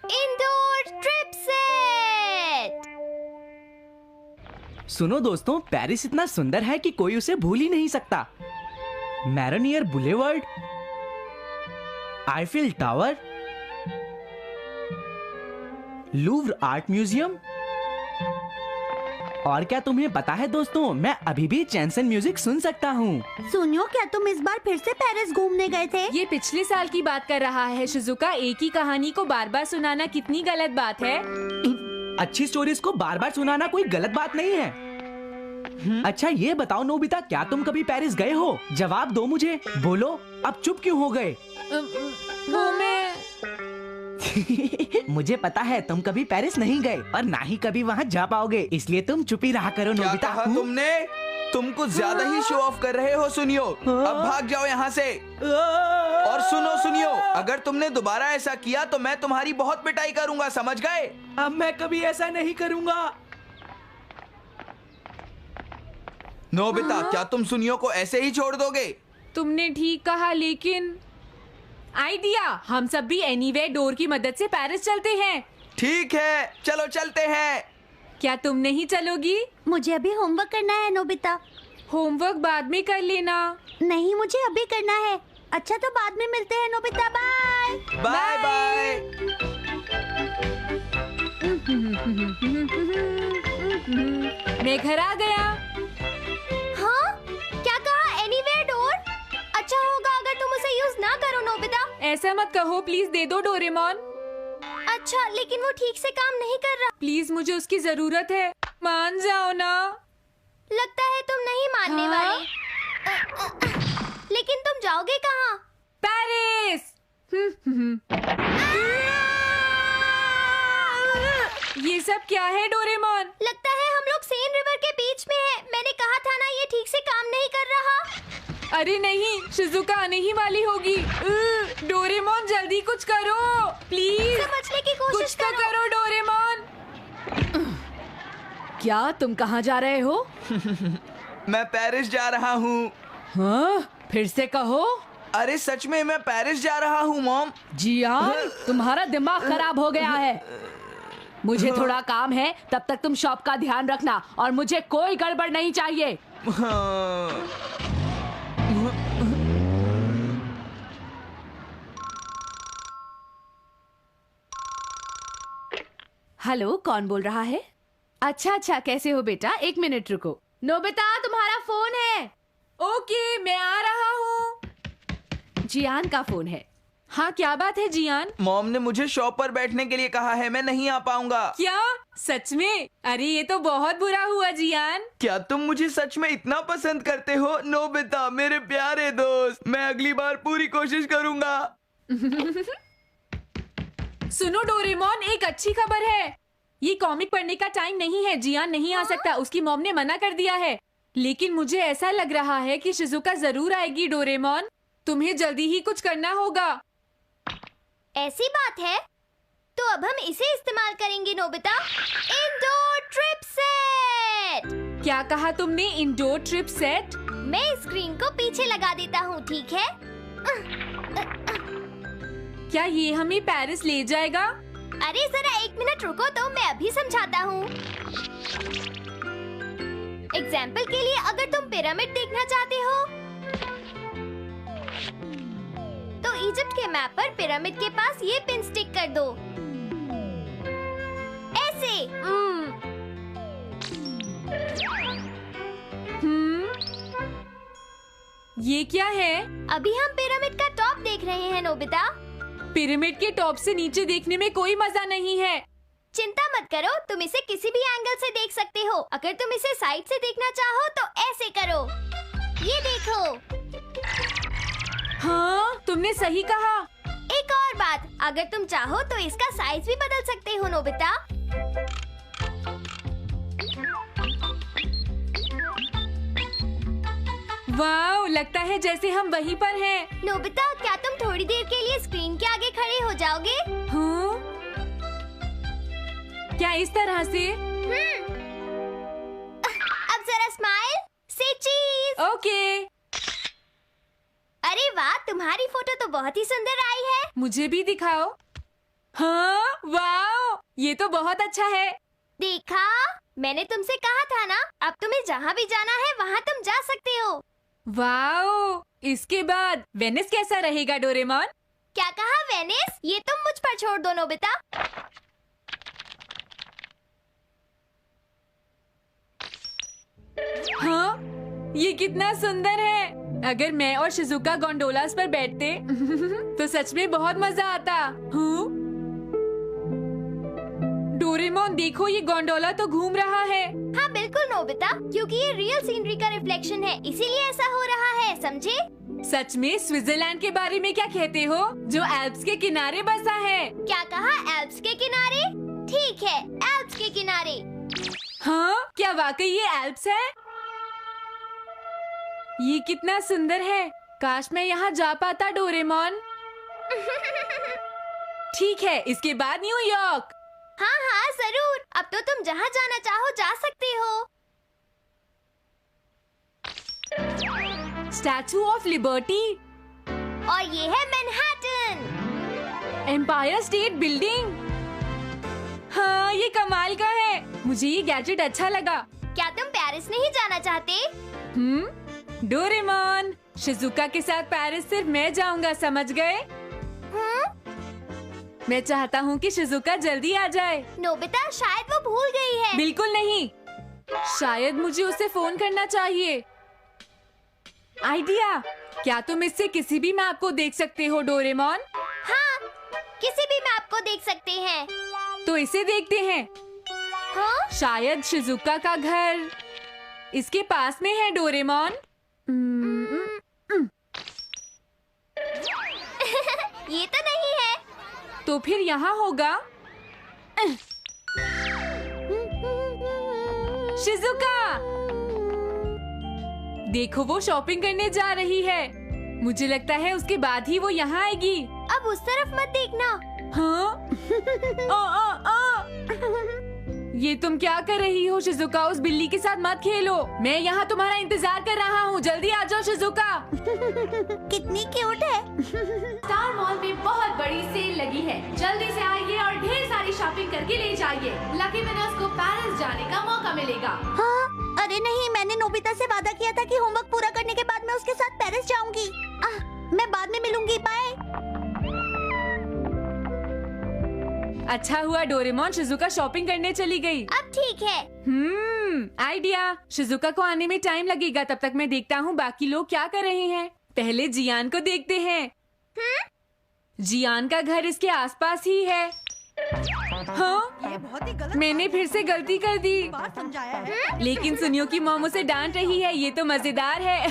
Indoor trip set. सुनो दोस्तों, Paris इतना सुंदर है कि कोई उसे भूल ही नहीं सकता। Marronnier boulevard, Eiffel Tower, Louvre art museum, और क्या तुम्हें पता है दोस्तों, मैं अभी भी चैंसन म्यूजिक सुन सकता हूँ। सुनियो, क्या तुम इस बार फिर से पेरिस घूमने गए थे? ये पिछले साल की बात कर रहा है शिजुका। एक ही कहानी को बार बार सुनाना कितनी गलत बात है। अच्छी स्टोरीज को बार बार सुनाना कोई गलत बात नहीं है। अच्छा ये बताओ नोबिता, क्या तुम कभी पेरिस गए हो? जवाब दो मुझे, बोलो। अब चुप क्यों हो गए? वो मैं मुझे पता है तुम कभी पेरिस नहीं गए और ना ही कभी वहाँ जा पाओगे, इसलिए तुम चुप ही रहा करो क्या नोबिता। कहा तुमने? तुम कुछ ज्यादा ही शो ऑफ कर रहे हो सुनियो। अब भाग जाओ यहाँ से। और सुनो सुनियो, अगर तुमने दोबारा ऐसा किया तो मैं तुम्हारी बहुत पिटाई करूंगा, समझ गए? अब मैं कभी ऐसा नहीं करूँगा। नोबिता, क्या तुम सुनियो को ऐसे ही छोड़ दोगे? तुमने ठीक कहा, लेकिन आइडिया, हम सब भी एनीवे डोर की मदद से पेरिस चलते हैं। ठीक है, चलो चलते हैं। क्या तुम नहीं चलोगी? मुझे अभी होमवर्क करना है नोबिता। होमवर्क बाद में कर लेना। नहीं, मुझे अभी करना है। अच्छा तो बाद में मिलते हैं नोबिता, बाय। Bye bye. मैं घर आ गया। हाँ? क्या कहा? Anywhere door? अच्छा होगा अगर तुम उसे यूज ना करो नोबिता। ऐसा मत कहो, प्लीज दे दो डोरेमोन। अच्छा, लेकिन वो ठीक से काम नहीं कर रहा। प्लीज, मुझे उसकी जरूरत है, मान जाओ ना। लगता है तुम नहीं मानने वाले। लेकिन तुम जाओगे कहाँ? पेरिस। ये सब क्या है डोरेमोन? लगता है हम लोग सेन रिवर के बीच में हैं। मैंने कहा था ना, ये ठीक से काम नहीं कर रहा। अरे नहीं, शिजुका आने ही वाली होगी। डोरेमोन जल्दी कुछ करो प्लीज। समझने की कोशिश कुछ तो करो डोरेमोन। क्या तुम कहाँ जा रहे हो? मैं पेरिस जा रहा हूँ। हाँ, फिर से कहो। अरे सच में मैं पेरिस जा रहा हूँ मॉम। जियान, तुम्हारा दिमाग खराब हो गया है। मुझे थोड़ा काम है, तब तक तुम शॉप का ध्यान रखना और मुझे कोई गड़बड़ नहीं चाहिए। हेलो, कौन बोल रहा है? अच्छा, कैसे हो बेटा? एक मिनट रुको। नोबिता, तुम्हारा फोन है। ओके, मैं आ रहा हूँ। जियान का फोन है। हाँ, क्या बात है जियान? मॉम ने मुझे शॉप पर बैठने के लिए कहा है, मैं नहीं आ पाऊंगा। क्या? सच में? अरे ये तो बहुत बुरा हुआ जियान। क्या तुम मुझे सच में इतना पसंद करते हो? नोबिता मेरे प्यारे दोस्त, मैं अगली बार पूरी कोशिश करूंगा। सुनो डोरेमोन, एक अच्छी खबर है। ये कॉमिक पढ़ने का टाइम नहीं है, जियान नहीं आ सकता, उसकी मॉम ने मना कर दिया है। लेकिन मुझे ऐसा लग रहा है कि शिजुका जरूर आएगी डोरेमोन। तुम्हें जल्दी ही कुछ करना होगा। ऐसी बात है तो अब हम इसे इस्तेमाल करेंगे नोबिता। Indoor trip set. क्या कहा तुमने? Indoor trip set? मैं स्क्रीन को पीछे लगा देता हूँ, ठीक है? क्या ये हमें पेरिस ले जाएगा? अरे जरा एक मिनट रुको तो मैं अभी समझाता हूँ। एग्जाम्पल के लिए अगर तुम पिरामिड देखना चाहते हो तो इजिप्ट के मैप पर पिरामिड के पास ये पिन स्टिक कर दो, ऐसे। ये क्या है? अभी हम पिरामिड का टॉप देख रहे हैं नोबिता। पिरामिड के टॉप से नीचे देखने में कोई मजा नहीं है। चिंता मत करो, तुम इसे किसी भी एंगल से देख सकते हो। अगर तुम इसे साइड से देखना चाहो तो ऐसे करो, ये देखो। हाँ, तुमने सही कहा। एक और बात, अगर तुम चाहो तो इसका साइज भी बदल सकते हो नोबिता। वाह, लगता है जैसे हम वहीं पर हैं। नोबिता, क्या तुम थोड़ी देर के लिए स्क्रीन के आगे खड़े हो जाओगे? हाँ? क्या इस तरह से? अब जरा स्माइल, से चीज। ओके। अरे वाह, तुम्हारी फोटो तो बहुत ही सुंदर आई है। मुझे भी दिखाओ। हाँ, वाओ, ये तो बहुत अच्छा है। देखा, मैंने तुमसे कहा था ना, अब तुम्हें जहाँ भी जाना है वहाँ तुम जा सकते हो। वाओ, इसके बाद वेनिस कैसा रहेगा डोरेमोन? क्या कहा वेनिस? ये तुम मुझ पर छोड़ दो नोबिता। हाँ, ये कितना सुंदर है। अगर मैं और शिजुका गोंडोलास पर बैठते तो सच में बहुत मजा आता। हाँ? डोरेमोन देखो, ये गोंडोला तो घूम रहा है। हाँ बिल्कुल नोबिता, क्योंकि ये रियल सीनरी का रिफ्लेक्शन है, इसीलिए ऐसा हो रहा है, समझे? सच में स्विट्जरलैंड के बारे में क्या कहते हो, जो एल्प्स के किनारे बसा है? क्या कहा, एल्प्स के किनारे? ठीक है, एल्प्स के किनारे। हाँ, क्या वाकई ये एल्प्स है? ये कितना सुंदर है। काश मैं यहाँ जा पाता डोरेमोन। ठीक है, इसके बाद न्यूयॉर्क। हाँ हाँ जरूर, अब तो तुम जहाँ जाना चाहो जा सकते हो। स्टैचू ऑफ लिबर्टी और ये है मैनहट्टन। Empire state building. हाँ, ये कमाल का है। मुझे ये गैजेट अच्छा लगा। क्या तुम पेरिस नहीं जाना चाहते? डोरेमोन, शिजुका के साथ पेरिस सिर्फ मैं जाऊंगा, समझ गए? मैं चाहता हूँ कि शिजुका जल्दी आ जाए। नोबिता, शायद वो भूल गई है। बिल्कुल नहीं, शायद मुझे उसे फोन करना चाहिए। आइडिया, क्या तुम इससे किसी भी मैप को देख सकते हो डोरेमोन? हाँ, किसी भी मैप को देख सकते हैं। तो इसे देखते हैं। हाँ? शायद शिजुका का घर इसके पास में है डोरेमोन। ये तो नहीं है। तो फिर यहाँ होगा। शिजुका, देखो वो शॉपिंग करने जा रही है। मुझे लगता है उसके बाद ही वो यहाँ आएगी। अब उस तरफ मत देखना। हाँ? ये तुम क्या कर रही हो शिजुका? उस बिल्ली के साथ मत खेलो। मैं यहाँ तुम्हारा इंतजार कर रहा हूँ, जल्दी आ जाओ शिजुका। कितनी क्यूट है। स्टार मॉल में बहुत बड़ी सेल लगी है, जल्दी से आइए और ढेर सारी शॉपिंग करके ले जाइए। लकी विनर्स को पेरिस जाने का मौका मिलेगा। हाँ? अरे नहीं, मैंने नोबिता से वादा किया था कि होमवर्क पूरा करने के बाद मैं उसके साथ पेरिस जाऊंगी। मैं बाद में मिलूंगी, बाय। अच्छा हुआ डोरेमोन, शिजुका शॉपिंग करने चली गई। अब ठीक है। आइडिया। शिजुका को आने में टाइम लगेगा, तब तक मैं देखता हूँ बाकी लोग क्या कर रहे हैं। पहले जियान को देखते हैं। जियान का घर इसके आसपास ही है। हाँ? ये बहुत ही गलत मैंने फिर से गलती कर दी, बात समझाया है। लेकिन सुनियो की मॉम उसे डांट रही है। ये तो मजेदार है।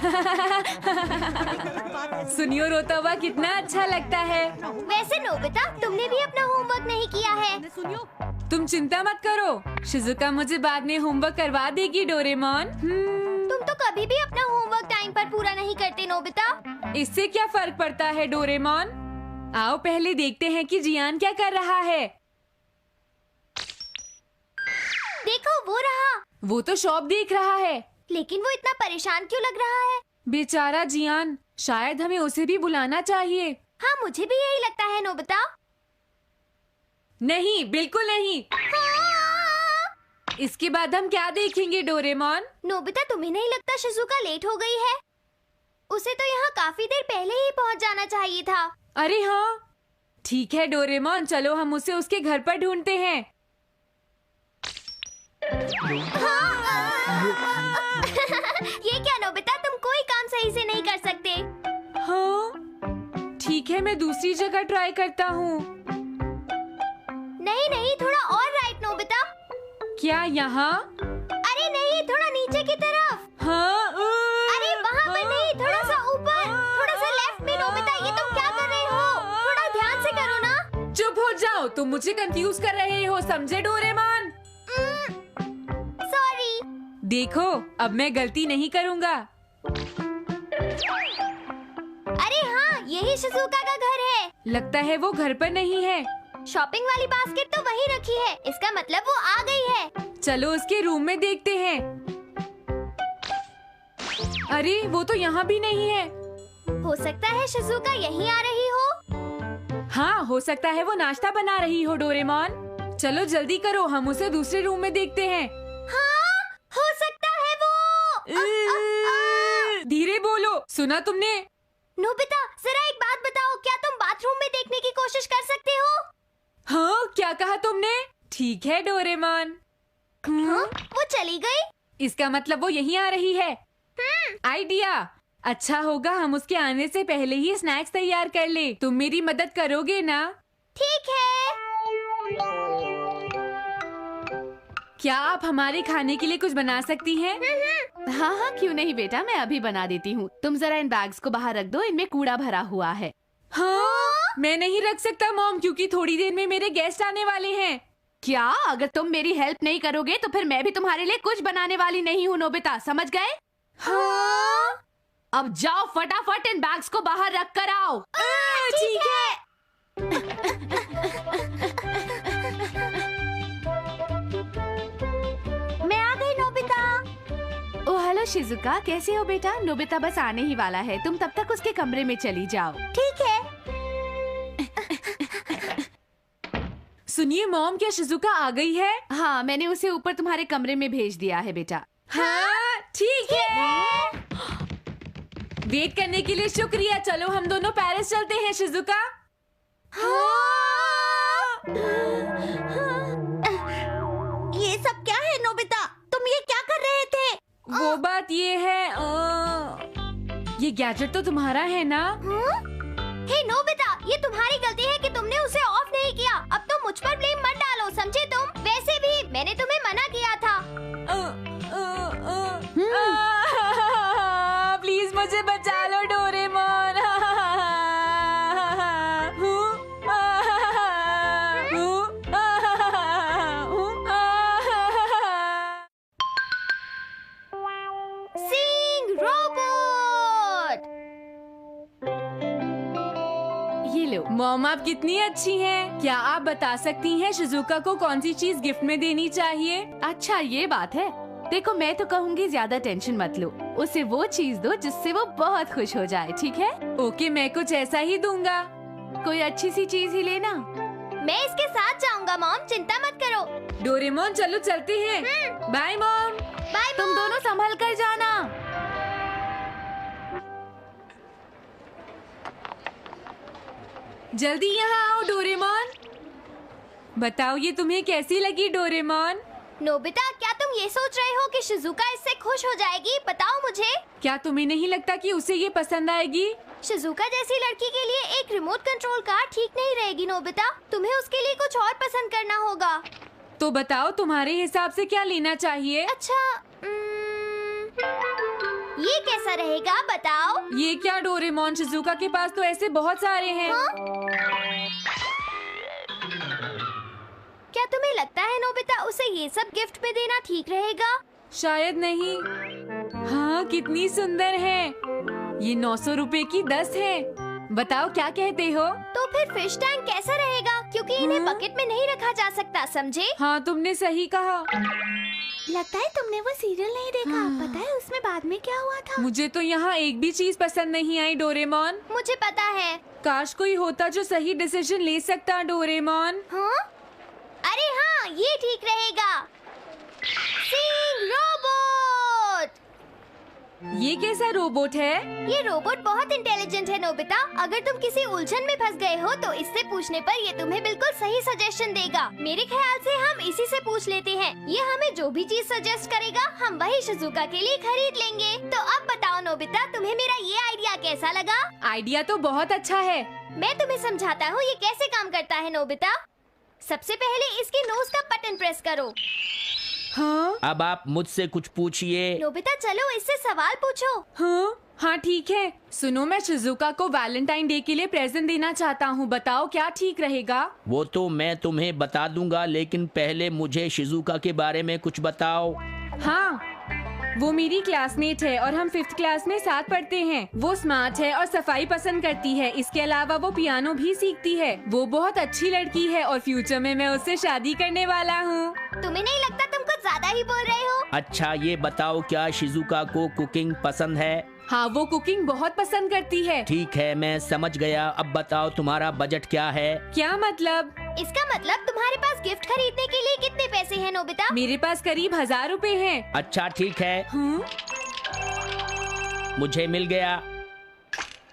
सुनियो रोता हुआ कितना अच्छा लगता है। वैसे नोबिता, तुमने भी अपना होमवर्क नहीं किया है। सुनियो, तुम चिंता मत करो, शिजुका मुझे बाद में होमवर्क करवा देगी डोरेमोन। तुम तो कभी भी अपना होमवर्क टाइम पर पूरा नहीं करते नोबिता। इससे क्या फर्क पड़ता है डोरेमोन? आओ पहले देखते हैं कि जियान क्या कर रहा है। देखो, वो रहा। वो तो शॉप देख रहा है। लेकिन वो इतना परेशान क्यों लग रहा है? बेचारा जियान, शायद हमें उसे भी बुलाना चाहिए। हाँ, मुझे भी यही लगता है नोबिता। नहीं, बिल्कुल नहीं। हाँ! इसके बाद हम क्या देखेंगे डोरेमोन? नोबिता, तुम्हें नहीं लगता शिजुका लेट हो गई है? उसे तो यहाँ काफी देर पहले ही पहुँच जाना चाहिए था। अरे हाँ, ठीक है डोरेमोन, चलो हम उसे उसके घर पर ढूंढते हैं। ये क्या नोबिता, तुम कोई काम सही से नहीं कर सकते। हाँ, ठीक है, मैं दूसरी जगह ट्राई करता हूँ। नहीं नहीं, थोड़ा और राइट नोबिता। क्या यहाँ? अरे नहीं, थोड़ा नीचे की तरफ। हाँ, अरे वहाँ पर नहीं, थोड़ा सा ऊपर, थोड़ा सा लेफ्ट में। नोबिता, ये तुम क्या कर रहे हो? थोड़ा ध्यान से करो ना। चुप हो जाओ, तुम मुझे कंफ्यूज कर रहे हो, समझे डोरेमोन? सॉरी। देखो, अब मैं गलती नहीं करूँगा। अरे हाँ, यही शिजुका का घर है। लगता है वो घर पर नहीं है। शॉपिंग वाली बास्केट तो वहीं रखी है, इसका मतलब वो आ गई है। चलो उसके रूम में देखते हैं। अरे वो तो यहाँ भी नहीं है। हो सकता है शिजुका यहीं आ रही हो। हाँ, हो सकता है वो नाश्ता बना रही हो डोरेमोन। चलो जल्दी करो, हम उसे दूसरे रूम में देखते हैं। हाँ, हो सकता है वो। धीरे बोलो, सुना तुमने? नोबिता, जरा एक बात बताओ, क्या तुम बाथरूम में देखने की कोशिश कर सकते हो? हाँ, क्या कहा तुमने? ठीक है डोरेमोन। हाँ, वो चली गई। इसका मतलब वो यहीं आ रही है। आइडिया! अच्छा होगा हम उसके आने से पहले ही स्नैक्स तैयार कर ले। तुम मेरी मदद करोगे ना? ठीक है। क्या आप हमारे खाने के लिए कुछ बना सकती हैं? हाँ हाँ, क्यों नहीं बेटा, मैं अभी बना देती हूँ। तुम जरा इन बैग्स को बाहर रख दो, इनमें कूड़ा भरा हुआ है। हाँ, मैं नहीं रख सकता मॉम, क्योंकि थोड़ी देर में मेरे गेस्ट आने वाले हैं। क्या? अगर तुम मेरी हेल्प नहीं करोगे तो फिर मैं भी तुम्हारे लिए कुछ बनाने वाली नहीं हूँ नोबिता, समझ गए? हाँ, अब जाओ फटाफट इन बैग्स को बाहर रख कर आओ। ठीक है। मैं आ गई नोबिता। ओह हेलो शिजुका, कैसे हो बेटा? नोबिता बस आने ही वाला है, तुम तब तक उसके कमरे में चली जाओ। ठीक है। सुनिए मॉम, क्या शिजुका आ गई है? हाँ, मैंने उसे ऊपर तुम्हारे कमरे में भेज दिया है बेटा। हाँ, ठीक है। वेट करने के लिए शुक्रिया। चलो हम दोनों पेरिस चलते हैं शिजुका। ये सब क्या है नोबिता? तुम ये क्या कर रहे थे? वो बात ये है, ये गैजेट तो तुम्हारा है ना? हे नोबिता, ये तुम्हारी गलती है कि तुमने उसे ऑफ नहीं किया। अब तुम मुझ पर ब्लेम मत डालो, समझे तुम? वैसे भी मैंने तुम्हें मना किया था। प्लीज मुझे बचा लो डोरेमोन। सिंग रोबोट। ये लो। मॉम, आप कितनी अच्छी हैं। क्या आप बता सकती हैं शिजुका को कौन सी चीज गिफ्ट में देनी चाहिए? अच्छा ये बात है। देखो मैं तो कहूँगी ज्यादा टेंशन मत लो, उसे वो चीज दो जिससे वो बहुत खुश हो जाए, ठीक है? ओके, मैं कुछ ऐसा ही दूंगा। कोई अच्छी सी चीज ही लेना। मैं इसके साथ जाऊंगा मॉम, चिंता मत करो। डोरेमोन चलो चलते हैं। Bye mom. बाय तुम दोनों संभल कर जाना। जल्दी यहाँ आओ डोरेमोन। बताओ ये तुम्हें कैसी लगी डोरेमोन? नोबिता, क्या तुम ये सोच रहे हो कि शिजुका इससे खुश हो जाएगी? बताओ मुझे। क्या तुम्हें नहीं लगता कि उसे ये पसंद आएगी? शिजुका जैसी लड़की के लिए एक रिमोट कंट्रोल कार ठीक नहीं रहेगी नोबिता। तुम्हें उसके लिए कुछ और पसंद करना होगा। तो बताओ तुम्हारे हिसाब से क्या लेना चाहिए? अच्छा, ये कैसा रहेगा बताओ? ये क्या डोरेमोन, शिजुका के पास तो ऐसे बहुत सारे हैं। क्या तुम्हें लगता है नोबिता उसे ये सब गिफ्ट में देना ठीक रहेगा? शायद नहीं। हाँ, कितनी सुंदर है। ये 900 रुपए की 10 है। बताओ क्या कहते हो? तो फिर फिश टैंक कैसा रहेगा? क्योंकि इन्हें बकेट में नहीं रखा जा सकता, समझे? हाँ, तुमने सही कहा। लगता है तुमने वो सीरियल नहीं देखा। पता है उसमें बाद में क्या हुआ था? मुझे तो यहाँ एक भी चीज पसंद नहीं आई डोरेमोन। मुझे पता है। काश कोई होता जो सही डिसीजन ले सकता डोरेमोन। हाँ? अरे हाँ, ये ठीक रहेगा। सिंग रोबोट। ये कैसा रोबोट है? ये रोबोट बहुत इंटेलिजेंट है नोबिता। अगर तुम किसी उलझन में फंस गए हो तो इससे पूछने पर ये तुम्हें बिल्कुल सही सजेशन देगा। मेरे ख्याल से हम इसी से पूछ लेते हैं। ये हमें जो भी चीज सजेस्ट करेगा हम वही शिजुका के लिए खरीद लेंगे। तो अब बताओ नोबिता, तुम्हें मेरा ये आइडिया कैसा लगा? आइडिया तो बहुत अच्छा है। मैं तुम्हें समझाता हूँ ये कैसे काम करता है नोबिता। सबसे पहले इसके नोज का बटन प्रेस करो। हाँ अब आप मुझसे कुछ पूछिए। नोबिता चलो इससे सवाल पूछो। हाँ ठीक है। सुनो, मैं शिजुका को वैलेंटाइन डे के लिए प्रेजेंट देना चाहता हूँ। बताओ क्या ठीक रहेगा? वो तो मैं तुम्हें बता दूंगा, लेकिन पहले मुझे शिजुका के बारे में कुछ बताओ। हाँ, वो मेरी क्लासमेट है और हम 5th क्लास में साथ पढ़ते हैं। वो स्मार्ट है और सफाई पसंद करती है। इसके अलावा वो पियानो भी सीखती है। वो बहुत अच्छी लड़की है और फ्यूचर में मैं उससे शादी करने वाला हूँ। तुम्हें नहीं लगता तुम कुछ ज्यादा ही बोल रहे हो? अच्छा ये बताओ, क्या शिजुका को कुकिंग पसंद है? हाँ, वो कुकिंग बहुत पसंद करती है। ठीक है, मैं समझ गया। अब बताओ तुम्हारा बजट क्या है? क्या मतलब? इसका मतलब तुम्हारे पास गिफ्ट खरीदने के लिए कितने पैसे हैं नोबिता? मेरे पास करीब 1000 रुपए हैं। अच्छा ठीक है, हम्म, मुझे मिल गया।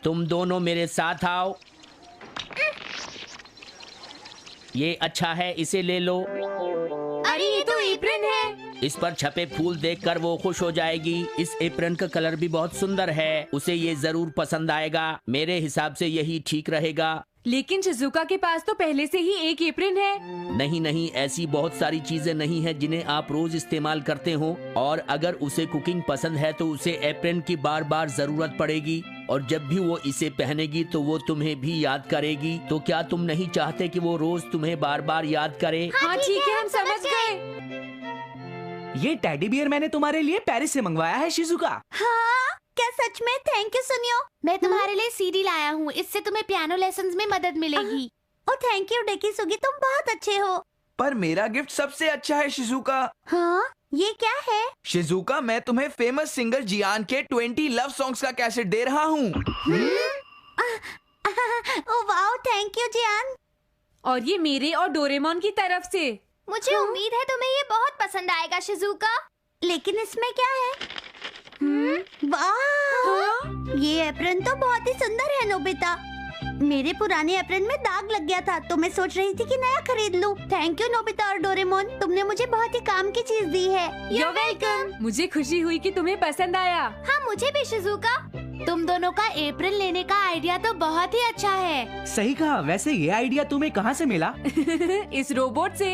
तुम दोनों मेरे साथ आओ। ये अच्छा है, इसे ले लो। अरे ये तो एप्रन है। इस पर छपे फूल देखकर वो खुश हो जाएगी। इस एप्रन का कलर भी बहुत सुंदर है, उसे ये जरूर पसंद आएगा। मेरे हिसाब से यही ठीक रहेगा। लेकिन शिजुका के पास तो पहले से ही एक एप्रन है। नहीं नहीं, ऐसी बहुत सारी चीजें नहीं है जिन्हें आप रोज इस्तेमाल करते हो, और अगर उसे कुकिंग पसंद है तो उसे एप्रन की बार बार जरूरत पड़ेगी, और जब भी वो इसे पहनेगी तो वो तुम्हें भी याद करेगी। तो क्या तुम नहीं चाहते कि वो रोज तुम्हें बार बार याद करे? हाँ ठीक है, हम समझ गए। ये टेडी बियर मैंने तुम्हारे लिए पेरिस से मंगवाया है शिजुका। हाँ, क्या सच में? थैंक यू सुनियो। मैं तुम्हारे लिए सीडी लाया हूँ, इससे तुम्हें पियानो लेसन्स में मदद मिलेगी। ओ थैंक यू डेकिसुगी, तुम बहुत अच्छे हो। पर मेरा गिफ्ट सबसे अच्छा है शिजुका। हाँ, ये क्या है? शिजुका, मैं तुम्हें फेमस सिंगर जियान के 20 लव सॉन्ग्स का कैसेट दे रहा हूँ। ओ वाओ, थैंक यू जियान। और ये मेरे और डोरेमोन की तरफ से। मुझे उम्मीद है तुम्हें ये बहुत पसंद आएगा शिजुका। लेकिन इसमें क्या है? वाह, ये एप्रन तो बहुत ही सुंदर है नोबिता। मेरे पुराने एप्रन में दाग लग गया था, तो मैं सोच रही थी कि नया खरीद लूं। थैंक यू नोबिता और डोरेमोन, तुमने मुझे बहुत ही काम की चीज दी है। You're welcome। मुझे खुशी हुई कि तुम्हें पसंद आया। हाँ मुझे भी शिजुका। तुम दोनों का एप्रन लेने का आइडिया तो बहुत ही अच्छा है। सही कहा। वैसे ये आइडिया तुम्हें कहाँ से मिला? इस रोबोट से।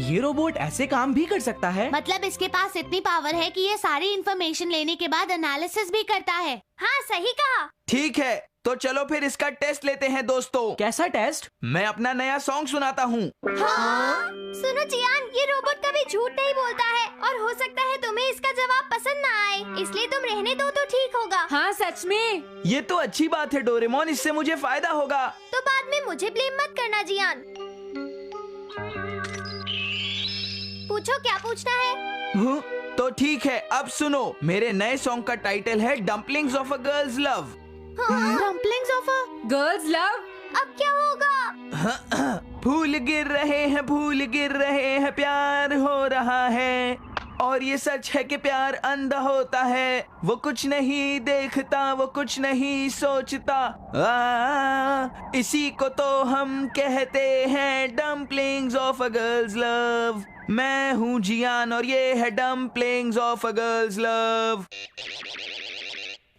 ये रोबोट ऐसे काम भी कर सकता है? मतलब इसके पास इतनी पावर है कि ये सारी इन्फॉर्मेशन लेने के बाद एनालिसिस भी करता है। हाँ सही कहा। ठीक है, तो चलो फिर इसका टेस्ट लेते हैं दोस्तों। कैसा टेस्ट? मैं अपना नया सॉन्ग सुनाता हूँ। हाँ? सुनो जियान, ये रोबोट कभी झूठ नहीं बोलता है, और हो सकता है तुम्हें इसका जवाब पसंद ना आए, इसलिए तुम रहने दो तो ठीक होगा। हाँ सच में। ये तो अच्छी बात है डोरेमोन, इससे मुझे फायदा होगा। तो बाद में मुझे ब्लेम मत करना जियान। पूछो क्या पूछना है। तो ठीक है, अब सुनो। मेरे नए सॉन्ग का टाइटल है dumplings of a girls love. Dumplings of a girls love. अब क्या होगा? फूल गिर रहे हैं, फूल गिर रहे हैं, प्यार हो रहा है, और ये सच है कि प्यार अंधा होता है। वो कुछ नहीं देखता, वो कुछ नहीं सोचता, इसी को तो हम कहते हैं dumplings of a girls love. मैं हूँ जियान और ये है dumplings of a girls love.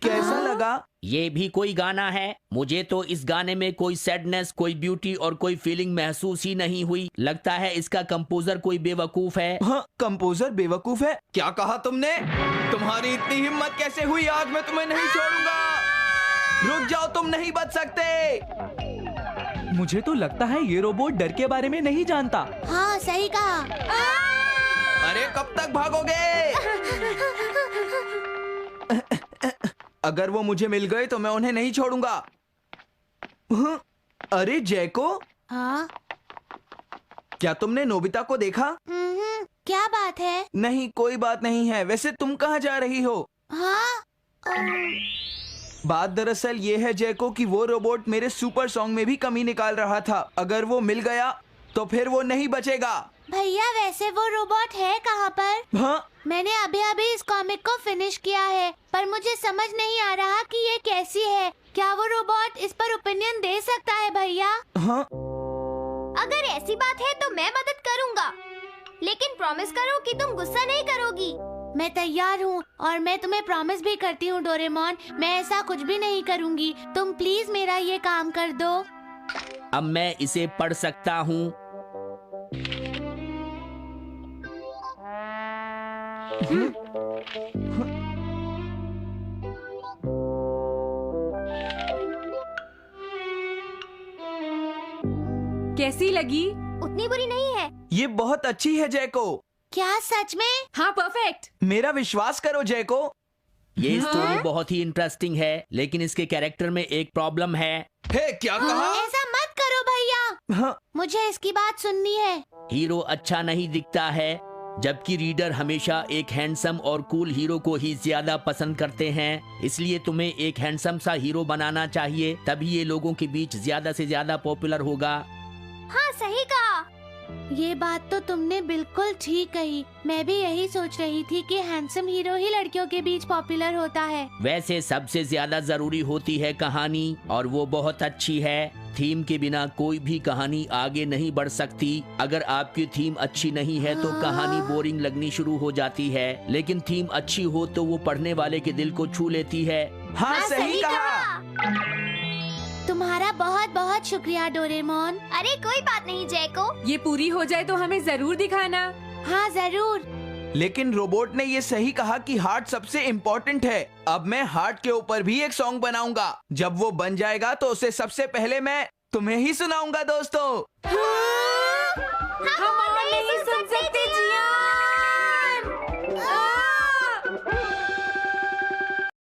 कैसा लगा? ये भी कोई गाना है? मुझे तो इस गाने में कोई सैडनेस, कोई ब्यूटी और कोई फीलिंग महसूस ही नहीं हुई। लगता है इसका कंपोजर कोई बेवकूफ है। हाँ, कंपोजर बेवकूफ है? क्या कहा तुमने? तुम्हारी इतनी हिम्मत कैसे हुई? आज मैं तुम्हें नहीं छोड़ूंगा। रुक जाओ, तुम नहीं बच सकते। मुझे तो लगता है ये रोबोट डर के बारे में नहीं जानता। हाँ सही कहा। अरे कब तक भागोगे? अगर वो मुझे मिल गए तो मैं उन्हें नहीं छोड़ूंगा। अरे जैको, हाँ क्या तुमने नोबिता को देखा? क्या बात है? नहीं, कोई बात नहीं है। वैसे तुम कहाँ जा रही हो? हाँ बात दरअसल ये है जैको कि वो रोबोट मेरे सुपर सॉन्ग में भी कमी निकाल रहा था। अगर वो मिल गया तो फिर वो नहीं बचेगा। भैया, वैसे वो रोबोट है कहाँ पर? हाँ, मैंने अभी अभी इस कॉमिक को फिनिश किया है, पर मुझे समझ नहीं आ रहा कि ये कैसी है। क्या वो रोबोट इस पर ओपिनियन दे सकता है भैया? हाँ। अगर ऐसी बात है तो मैं मदद करूँगा, लेकिन प्रॉमिस करो कि तुम गुस्सा नहीं करोगी। मैं तैयार हूँ, और मैं तुम्हें प्रॉमिस भी करती हूँ डोरेमोन, मैं ऐसा कुछ भी नहीं करूँगी। तुम प्लीज मेरा ये काम कर दो। अब मैं इसे पढ़ सकता हूँ। कैसी लगी? उतनी बुरी नहीं है। ये बहुत अच्छी है जैको। क्या सच में? हाँ परफेक्ट। मेरा विश्वास करो जैको। ये स्टोरी बहुत ही इंटरेस्टिंग है, लेकिन इसके कैरेक्टर में एक प्रॉब्लम है। हे, क्या कहा? ऐसा मत करो भैया, हाँ, मुझे इसकी बात सुननी है। हीरो अच्छा नहीं दिखता है, जबकि रीडर हमेशा एक हैंडसम और कूल हीरो को ही ज्यादा पसंद करते हैं। इसलिए तुम्हें एक हैंडसम सा हीरो बनाना चाहिए, तभी ये लोगों के बीच ज्यादा से ज्यादा पॉपुलर होगा। हाँ सही कहा। ये बात तो तुमने बिल्कुल ठीक कही। मैं भी यही सोच रही थी कि हैंडसम हीरो ही लड़कियों के बीच पॉपुलर होता है। वैसे सबसे ज्यादा जरूरी होती है कहानी, और वो बहुत अच्छी है। थीम के बिना कोई भी कहानी आगे नहीं बढ़ सकती। अगर आपकी थीम अच्छी नहीं है तो कहानी बोरिंग लगनी शुरू हो जाती है, लेकिन थीम अच्छी हो तो वो पढ़ने वाले के दिल को छू लेती है। हाँ सही कहा। तुम्हारा बहुत बहुत शुक्रिया डोरेमोन। अरे कोई बात नहीं जैको। ये पूरी हो जाए तो हमें जरूर दिखाना। हाँ जरूर। लेकिन रोबोट ने ये सही कहा कि हार्ट सबसे इम्पोर्टेंट है। अब मैं हार्ट के ऊपर भी एक सॉन्ग बनाऊंगा। जब वो बन जाएगा तो उसे सबसे पहले मैं तुम्हें ही सुनाऊंगा दोस्तों। हम और नहीं सुन सकते।